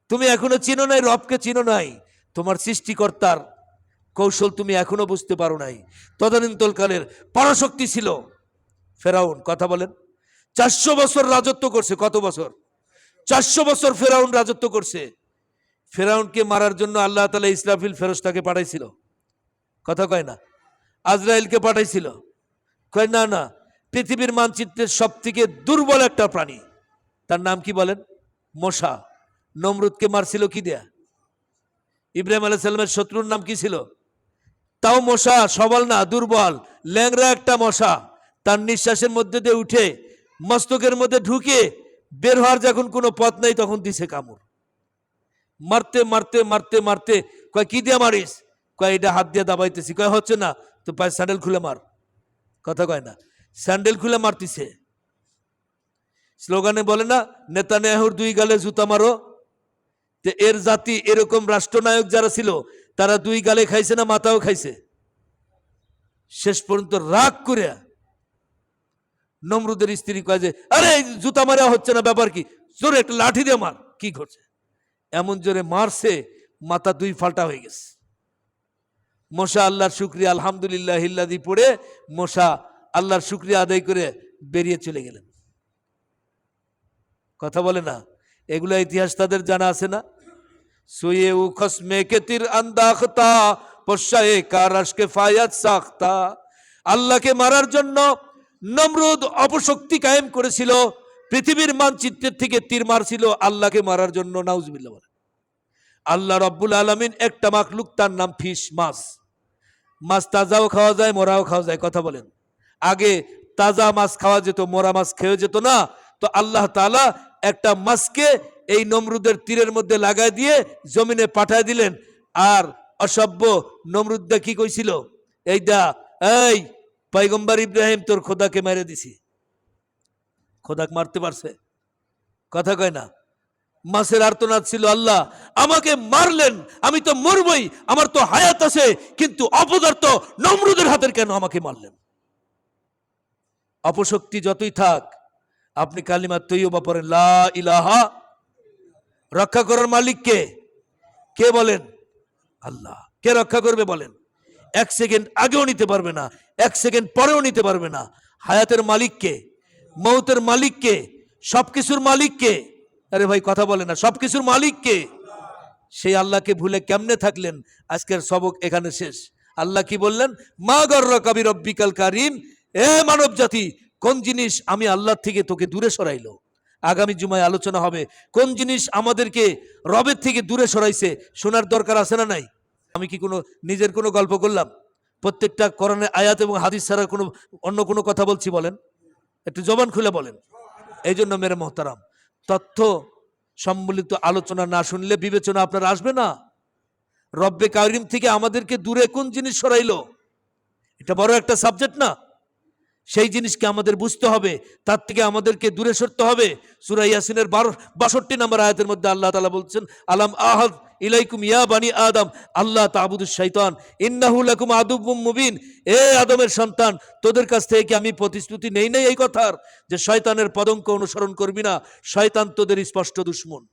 তুমি এখনো চিনো নাই, রবকে চিনো নাই, তোমার সৃষ্টিকর্তার কৌশল তুমি এখনো বুঝতে পারো নাই। তদানীন্তনকালের পরাশক্তি ছিল ফেরাউন। কথা বলেন। 400 বছর রাজত্ব করছে। কত বছর? 400 বছর ফেরাউন রাজত্ব করছে। ফেরাউনকে মারার জন্য আল্লাহ তাআলা ইসরাফিল ফেরেশতাকে পাঠাইছিল। কথা কয় না? আজরাইলকে পাঠাইছিল। কয় না না, পৃথিবীর মানচিত্রের সব থেকে দুর্বল একটা প্রাণী, তার নাম কি বলেন? মশা। নমরুদকে মারছিল কি দেয়া? ইব্রাহিম আলাইহিস সালামের শত্রুর নাম কি ছিল? তাও মশা, সবল না, দুর্বল, ল্যাংরা একটা মশা। তার নিঃশ্বাসের মধ্যে দিয়ে উঠে মস্তকের মধ্যে ঢুকে বের হওয়ার যখন কোনো পথ নাই, তখন দিছে কামড়। মারতে মারতে মারতে মারতে কয় কি দিয়ে মারিস? কয় এটা হাত দিয়ে দাবাইতেছি। কয় হচ্ছে না, তো পায়ে স্যান্ডেল খুলে মার। কথা কয় না, স্যান্ডেল খুলে মারতিছে। স্লোগানে বলে না, নেতানিয়াহুর 2 গালে জুতা মারো। যে এর জাতি, এরকম রাষ্ট্রনায়ক যারা ছিল, তারা 2 গালে খাইছে না মাথাও খাইছে। শেষ পর্যন্ত রাগ করে নমরুদের স্ত্রী কয় যে, আরে জুতা মারা হচ্ছে না, ব্যাপার কি? জোরে একটা লাঠি দিয়ে মার। কি করছে? এমন জোরে মারছে, মাথা 2 ফাল্টা হয়ে গেছে। মশা আল্লাহর শুকরিয়া আলহামদুলিল্লাহ ইল্লাযী পড়ে মশা আল্লাহর শুকরিয়া আদায় করে বেরিয়ে চলে গেলেন। কথা বলে না? এগুলা ইতিহাস তাদের জানা আছে না? সুয়ে উ খসমে কে তীর আন্দাখতা পশায়ে কারাশ কে ফায়াত সাখতা। আল্লাহকে মারার জন্য নমরুদ অপশক্তি কায়েম করেছিল, পৃথিবীর মানচিত্রের থেকে তীর মারছিল আল্লাহকে মারার জন্য। নাউজুবিল্লাহ বলে। আল্লাহ রাব্বুল আলামিন একটা মাখলুক, তার নাম ফিশ, মাছ। মাছ তাজাও খাওয়া যায়, মরাও খাওয়া যায়। কথা বলেন। আগে তাজা মাছ খাওয়া যেত, মরা মাছ খেয়ে যেত না। তো আল্লাহ তাআলা একটা মাছকে এই নমরুদের তীরের মধ্যে লাগাই দিয়ে জমিনে পাঠায় দিলেন। আর অসভ্য নমরুদটা কি কইছিল? এইটা, এই পয়গম্বর ইব্রাহিম তোর খোদাকে মেরে দিছি। খোদাকে মারতে পারছে? কথা কয় না। মাছের আর্তনাদ ছিল, আল্লাহ আমাকে মারলেন, আমি তো মরবই, আমার তো হায়াত আছে, কিন্তু অপদার্থ নমরুদের হাতের কেন আমাকে মারলেন? অপশক্তি যতই থাক, আপনি কালিমা তৈয়বা পড়েন, লা ইলাহা। রক্ষা করার মালিক কে? কে বলেন? আল্লাহ। কে রক্ষা করবে বলেন? 1 সেকেন্ড আগেও নিতে পারবে না, 1 সেকেন্ড পরেও নিতে পারবে না। হায়াতের মালিক কে? মৌতের মালিক কে? সবকিছুর মালিক কে? আরে ভাই কথা বলে না, সবকিছুর মালিক কে? সেই আল্লাহকে ভুলে কেমনে থাকলেন? আজকের সবক এখানে শেষ। আল্লাহ কি বললেন? মা গর্রাকা বিরব্বিকাল কারীম। এ মানব জাতি, কোন জিনিস আমি আল্লাহ থেকে তোকে দূরে সরাইলো? আগামী জুমায় আলোচনা হবে কোন জিনিস আমাদেরকে রবের থেকে দূরে সরাইছে। শোনার দরকার আছে না নাই? আমি কি কোনো নিজের কোনো গল্প করলাম? প্রত্যেকটা কোরআনের আয়াত এবং হাদিস ছাড়া কোনো অন্য কোনো কথা বলছি? বলেন, একটু জবান খুলে বলেন। এই জন্য মেরে মোহতারাম, তথ্য সম্বলিত আলোচনা না শুনলে বিবেচনা আপনার আসবে না। রব্বে কারিম থেকে আমাদেরকে দূরে কোন জিনিস সরাইলো? এটা বড় একটা সাবজেক্ট না? সেই জিনিসকে আমাদের বুঝতে হবে, তার থেকে আমাদেরকে দূরে সরতে হবে। সূরা ইয়াসিনের 62 নম্বর আয়াতের মধ্যে আল্লাহ তাআলা বলছেন, আলাম আহাদ ইলাইকুম ইয়া বানি আদম আল্লাহ তা'বুদুশ শাইতান ইন্নাহু লাকুম আদুউম মুবিন। এ আদমের সন্তান, তোদের কাছ থেকে কি আমি প্রতিশ্রুতি নেই নাই এই কথার, যে শয়তানের পদঙ্ক অনুসরণ করবি না? শয়তান তোদের স্পষ্ট দুশমন।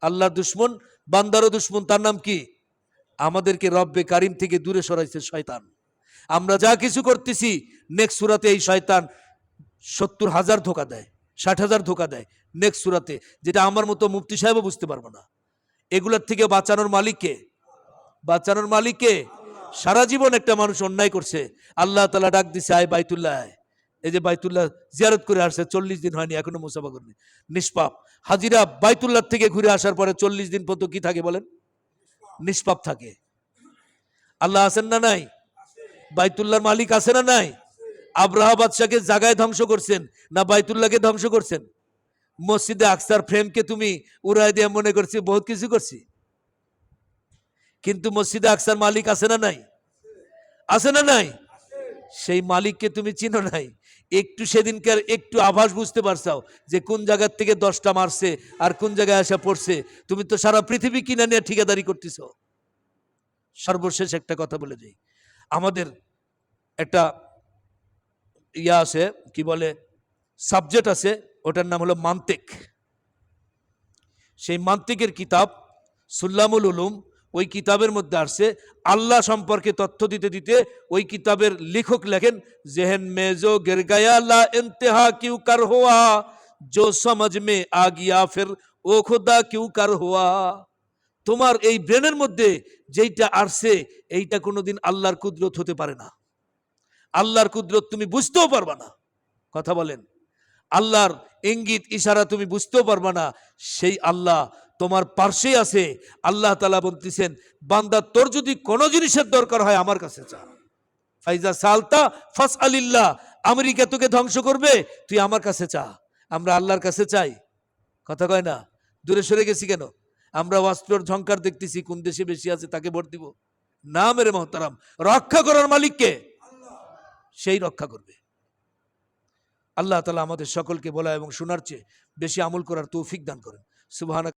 আল্লাহর দুশমন, বান্দারও দুশমন। তার নাম কি? আমাদেরকে রব্বে কারিম থেকে দূরে সরাইছে শয়তান। আমরা যা কিছু করতেছি, নেক্সট সূরাতে এই শয়তান 70,000 ধোঁকা দেয়, 60,000 ধোঁকা দেয় নেক্সট সূরাতে, যেটা আমার মতো মুফতি সাহেবও বুঝতে পারবো না। এগুলোর থেকে বাঁচানোর মালিক কে? বাঁচানোর মালিক কে? সারা জীবন একটা মানুষ অন্যায় করছে, আল্লাহ তাআলা ডাক দিছে, আয় বাইতুল্লাহ আয়। এই যে বাইতুল্লাহ জিয়ারত করে আসছে, 40 দিন হয়নি এখনো মুসাফা করেনি, নিষ্পাপ। হাজিরা বাইতুল্লাহ থেকে ঘুরে আসার পরে 40 দিন পর্যন্ত কি থাকে বলেন? নিষ্পাপ থাকে। আল্লাহ আছেন না নাই? বাইতুল্লাহর মালিক আছে না নাই? আব্রাহা বাদশাকে জায়গায় ধ্বংস করছেন না বাইতুল্লাহকে ধ্বংস করছেন? মসজিদে আকসার ফ্রেমকে তুমি উড়াই দিয়ে মনে করছি বহুত কিছু করছি, কিন্তু মসজিদে আকসার মালিক আছে না নাই? আছে না নাই? সেই মালিককে তুমি চিনো নাই। একটু সেদিনকার একটু আভাস বুঝতে পারছাও যে কোন জায়গার থেকে 10টা মারছে আর কোন জায়গায় আসা পড়ছে? তুমি তো সারা পৃথিবী কিনে নিয়ে ঠিকাদারি করতেছ। সর্বশেষ একটা কথা বলে যাই, আমাদের একটা ইয়া আছে, কি বলে, সাবজেক্ট আছে, ওটার নাম হলো মান্তিক। সেই মান্তিকের কিতাব সুল্লামুল উলুম, ওই কিতাবের মধ্যে আসছে আল্লাহ সম্পর্কে তথ্য দিতে দিতে ওই কিতাবের লেখক লেখেন, জেহেন মে জো গির গয়া লা ইন্তেহা কিউ কর হুয়া, জো সমঝ মে আ গিয়া ফির ও খুদা কিউ কর হুয়া। তোমার এই ব্রেনের মধ্যে যেইটা আসছে এইটা কোনোদিন আল্লাহর কুদরত হতে পারে না। আল্লাহর কুদরত তুমি বুঝতেও পারবা না। কথা বলেন, আল্লাহর ইঙ্গিত ইশারা তুমি বুঝতেও পারবা না। সেই আল্লাহ তোমার পার্শ্বে আছে। আল্লাহ তাআলা বলতেছেন, বান্দা তোর যদি কোনো জিনিসের দরকার হয় আমার কাছে চা। ফাইজা সালতা ফাসআলিল্লাহ, আমেরিকা তোকে ধ্বংস করবে, তুই আমার কাছে চা। আমরা আল্লাহর কাছে চাই? কথা কয় না। দূরে সরে গেছি কেন? আমরা অস্ত্রের ঝংকার দেখতেছি, কোন দেশে বেশি আছে তাকে ভোট দিব? না মেরে মহতারাম, রক্ষা করার মালিককে, সেই রক্ষা করবে। আল্লাহ তাআলা আমাদের সকলকে বলা এবং শোনার চেয়ে বেশি আমল করার তৌফিক দান করেন। সুবহানাক।